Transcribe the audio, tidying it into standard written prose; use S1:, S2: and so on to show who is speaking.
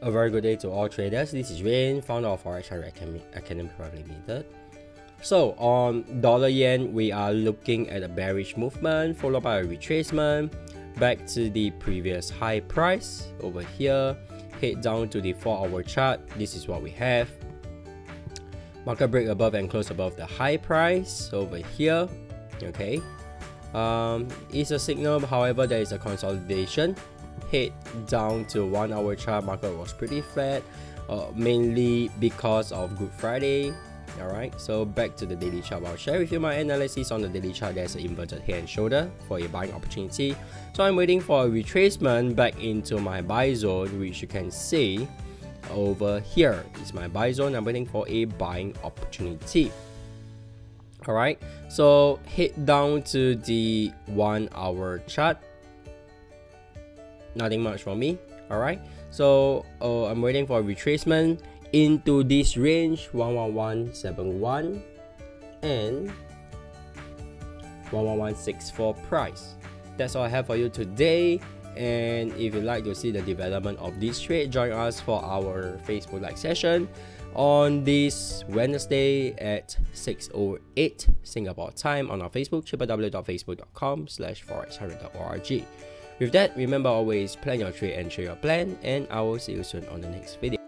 S1: A very good day to all traders. This is Rain, founder of Forex Academy Private Limited. So on dollar yen, we are looking at a bearish movement followed by a retracement back to the previous high price over here. Head down to the 4-hour chart. This is what we have. Market break above and close above the high price over here. Okay. It's a signal, however, there is a consolidation. Head down to 1-hour chart. Market was pretty flat, mainly because of Good Friday. Alright, so back to the daily chart. I'll share with you my analysis on the daily chart. There's an inverted head and shoulder for a buying opportunity. So I'm waiting for a retracement back into my buy zone, which you can see over here is my buy zone. I'm waiting for a buying opportunity. Alright, so head down to the 1-hour chart. Nothing much for me. Alright, so I'm waiting for a retracement into this range 111.71 and 111.64 price. That's all I have for you today. And if you'd like to see the development of this trade, join us for our Facebook Live session on this Wednesday at 6:08 Singapore time on our Facebook, www.facebook.com/forexhurry.org. With that, remember always plan your trade and share your plan, and I will see you soon on the next video.